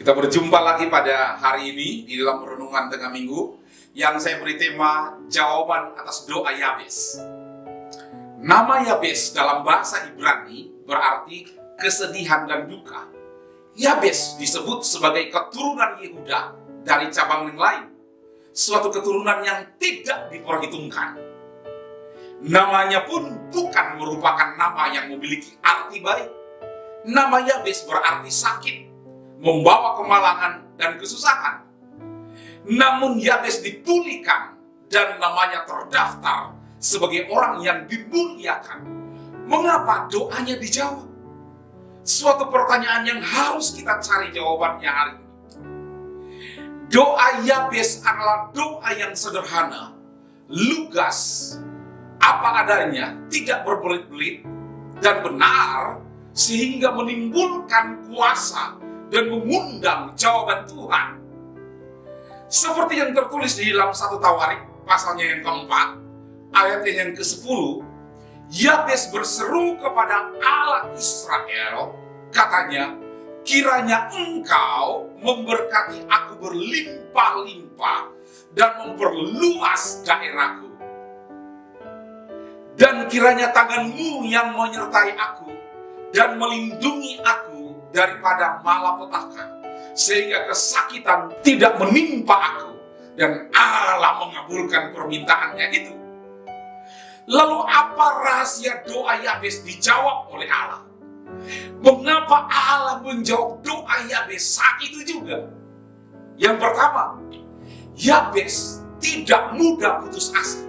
Kita berjumpa lagi pada hari ini di dalam renungan tengah minggu yang saya beri tema jawaban atas doa Yabes. Nama Yabes dalam bahasa Ibrani berarti kesedihan dan duka. Yabes disebut sebagai keturunan Yehuda dari cabang yang lain, suatu keturunan yang tidak diperhitungkan. Namanya pun bukan merupakan nama yang memiliki arti baik. Nama Yabes berarti sakit, membawa kemalangan dan kesusahan. Namun Yabes dipulihkan dan namanya terdaftar sebagai orang yang dimuliakan. Mengapa doanya dijawab? Suatu pertanyaan yang harus kita cari jawabannya hari ini. Doa Yabes adalah doa yang sederhana, lugas, apa adanya, tidak berbelit-belit, dan benar, sehingga menimbulkan kuasa dan mengundang jawaban Tuhan. Seperti yang tertulis di dalam 1 Tawarik, pasalnya yang keempat, ayatnya yang ke-10, Yabes berseru kepada Allah Israel, katanya, kiranya engkau memberkati aku berlimpah-limpah dan memperluas daerahku. Dan kiranya tanganmu yang menyertai aku dan melindungi aku daripada malapetaka, sehingga kesakitan tidak menimpa aku. Dan Allah mengabulkan permintaannya itu. Lalu apa rahasia doa Yabes dijawab oleh Allah? Mengapa Allah menjawab doa Yabes saat itu juga? Yang pertama, Yabes tidak mudah putus asa.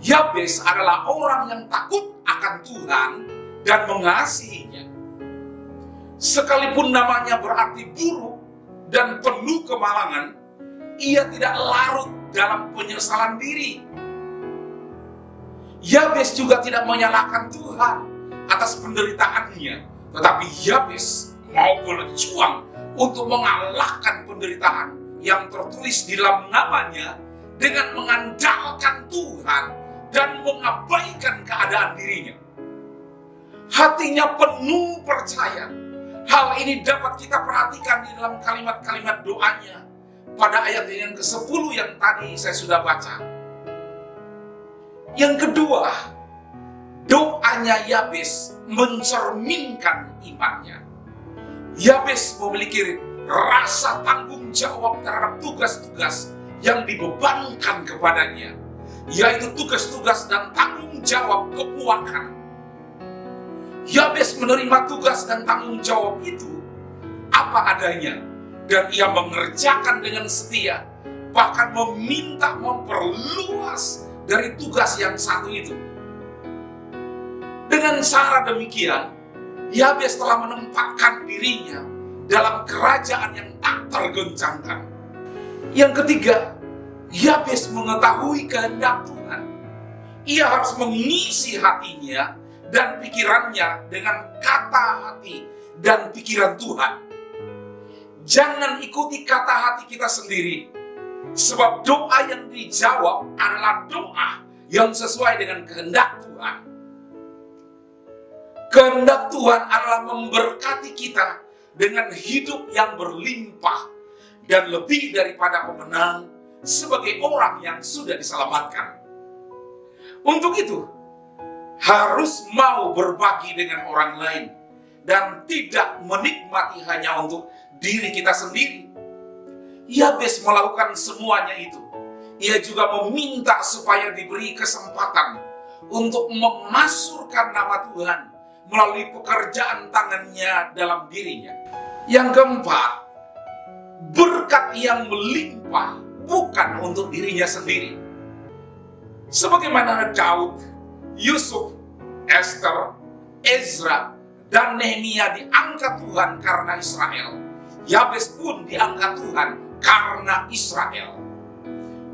Yabes adalah orang yang takut akan Tuhan dan mengasihinya. Sekalipun namanya berarti buruk dan penuh kemalangan, ia tidak larut dalam penyesalan diri. Yabes juga tidak menyalahkan Tuhan atas penderitaannya, tetapi Yabes mau berjuang untuk mengalahkan penderitaan yang tertulis di dalam namanya dengan mengandalkan Tuhan dan mengabaikan keadaan dirinya. Hatinya penuh percaya. Hal ini dapat kita perhatikan di dalam kalimat-kalimat doanya pada ayat yang ke-10 yang tadi saya sudah baca. Yang kedua, doanya Yabes mencerminkan imannya. Yabes memiliki rasa tanggung jawab terhadap tugas-tugas yang dibebankan kepadanya, yaitu tugas-tugas dan tanggung jawab keuangan. Yabes menerima tugas dan tanggung jawab itu apa adanya, dan ia mengerjakan dengan setia, bahkan meminta memperluas dari tugas yang satu itu. Dengan cara demikian, Yabes telah menempatkan dirinya dalam kerajaan yang tak tergoncangkan. Yang ketiga, Yabes mengetahui kehendak Tuhan. Ia harus mengisi hatinya dan pikirannya dengan kata hati dan pikiran Tuhan. Jangan ikuti kata hati kita sendiri, sebab doa yang dijawab adalah doa yang sesuai dengan kehendak Tuhan. Kehendak Tuhan adalah memberkati kita dengan hidup yang berlimpah dan lebih daripada pemenang sebagai orang yang sudah diselamatkan. Untuk itu, harus mau berbagi dengan orang lain dan tidak menikmati hanya untuk diri kita sendiri. Yabes melakukan semuanya itu. Ia juga meminta supaya diberi kesempatan untuk memasurkan nama Tuhan melalui pekerjaan tangannya dalam dirinya. Yang keempat, berkat yang melimpah bukan untuk dirinya sendiri. Sebagaimana Daud, Yusuf, Esther, Ezra, dan Nehemia diangkat Tuhan karena Israel, Yabes pun diangkat Tuhan karena Israel.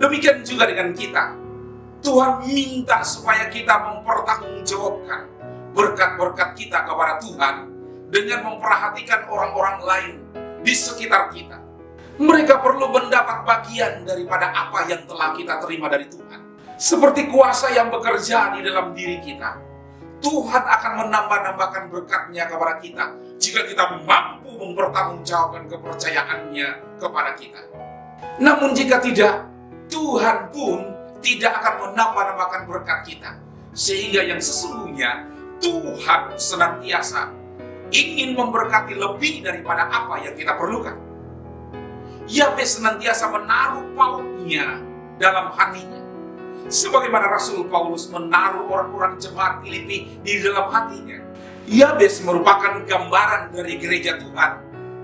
Demikian juga dengan kita. Tuhan minta supaya kita mempertanggungjawabkan berkat-berkat kita kepada Tuhan dengan memperhatikan orang-orang lain di sekitar kita. Mereka perlu mendapat bagian daripada apa yang telah kita terima dari Tuhan. Seperti kuasa yang bekerja di dalam diri kita, Tuhan akan menambah-nambahkan berkat-Nya kepada kita jika kita mampu mempertanggungjawabkan kepercayaannya kepada kita. Namun jika tidak, Tuhan pun tidak akan menambah-nambahkan berkat kita. Sehingga yang sesungguhnya Tuhan senantiasa ingin memberkati lebih daripada apa yang kita perlukan. Yabes senantiasa menaruh pautnya dalam hatinya. Sebagaimana Rasul Paulus menaruh orang-orang jemaat Filipi di dalam hatinya. Yabes merupakan gambaran dari gereja Tuhan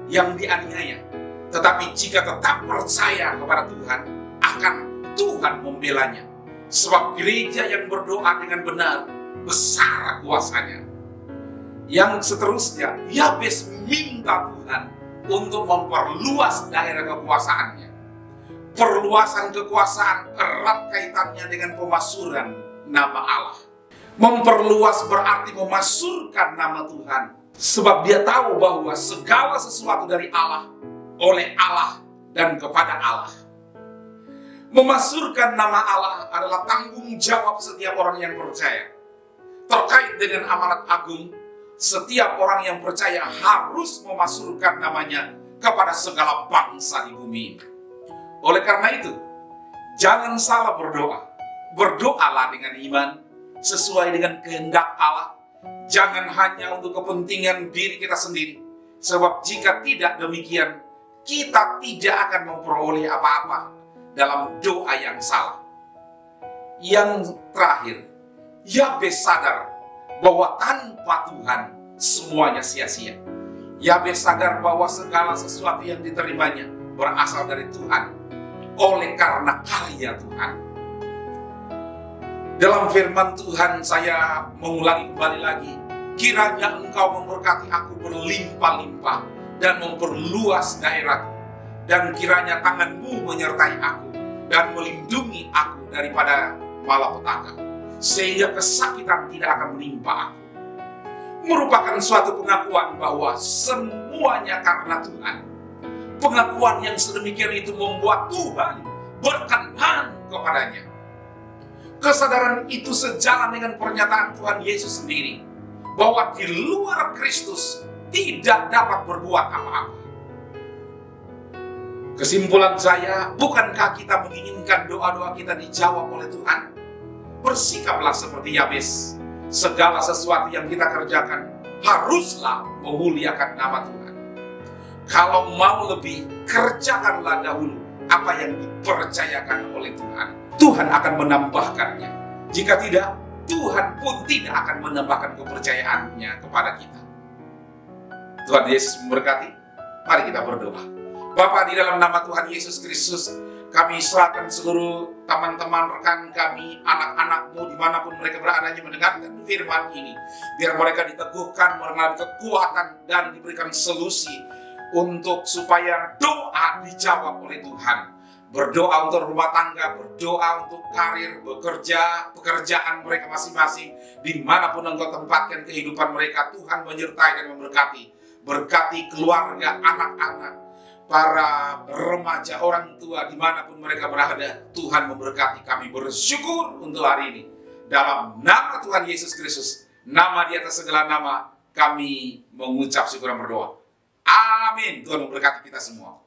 yang dianiaya. Tetapi jika tetap percaya kepada Tuhan, akan Tuhan membelanya. Sebab gereja yang berdoa dengan benar, besar kuasanya. Yang seterusnya, Yabes minta Tuhan untuk memperluas daerah kekuasaannya. Perluasan kekuasaan erat kaitannya dengan pemasuran nama Allah. Memperluas berarti memasurkan nama Tuhan. Sebab dia tahu bahwa segala sesuatu dari Allah, oleh Allah, dan kepada Allah. Memasurkan nama Allah adalah tanggung jawab setiap orang yang percaya. Terkait dengan amanat agung, setiap orang yang percaya harus memasurkan namanya kepada segala bangsa di bumi ini. Oleh karena itu, jangan salah berdoa. Berdoalah dengan iman, sesuai dengan kehendak Allah. Jangan hanya untuk kepentingan diri kita sendiri. Sebab jika tidak demikian, kita tidak akan memperoleh apa-apa dalam doa yang salah. Yang terakhir, Yabes sadar bahwa tanpa Tuhan semuanya sia-sia. Yabes sadar bahwa segala sesuatu yang diterimanya berasal dari Tuhan, oleh karena karya Tuhan. Dalam firman Tuhan saya mengulangi kembali lagi, kiranya Engkau memberkati aku berlimpah-limpah dan memperluas daerahku, dan kiranya tangan-Mu menyertai aku dan melindungi aku daripada malapetaka, sehingga kesakitan tidak akan menimpa aku. Merupakan suatu pengakuan bahwa semuanya karena Tuhan. Pengakuan yang sedemikian itu membuat Tuhan berkenan kepadanya. Kesadaran itu sejalan dengan pernyataan Tuhan Yesus sendiri, bahwa di luar Kristus tidak dapat berbuat apa-apa. Kesimpulan saya, bukankah kita menginginkan doa-doa kita dijawab oleh Tuhan? Bersikaplah seperti Yabes. Segala sesuatu yang kita kerjakan haruslah memuliakan nama Tuhan. Kalau mau lebih, kerjakanlah dahulu apa yang dipercayakan oleh Tuhan. Tuhan akan menambahkannya. Jika tidak, Tuhan pun tidak akan menambahkan kepercayaannya kepada kita. Tuhan Yesus memberkati. Mari kita berdoa. Bapa, di dalam nama Tuhan Yesus Kristus, kami serahkan seluruh teman-teman, rekan kami, anak-anak-Mu dimanapun mereka berada yang mendengarkan firman ini. Biar mereka diteguhkan, mengalami kekuatan, dan diberikan solusi untuk supaya doa dijawab oleh Tuhan. Berdoa untuk rumah tangga, berdoa untuk karir, bekerja, pekerjaan mereka masing-masing. Dimanapun Engkau tempatkan kehidupan mereka, Tuhan menyertai dan memberkati. Berkati keluarga, anak-anak, para remaja, orang tua, dimanapun mereka berada, Tuhan memberkati. Kami bersyukur untuk hari ini. Dalam nama Tuhan Yesus Kristus, nama di atas segala nama, kami mengucap syukur dan berdoa. Amin. Tuhan memberkati kita semua.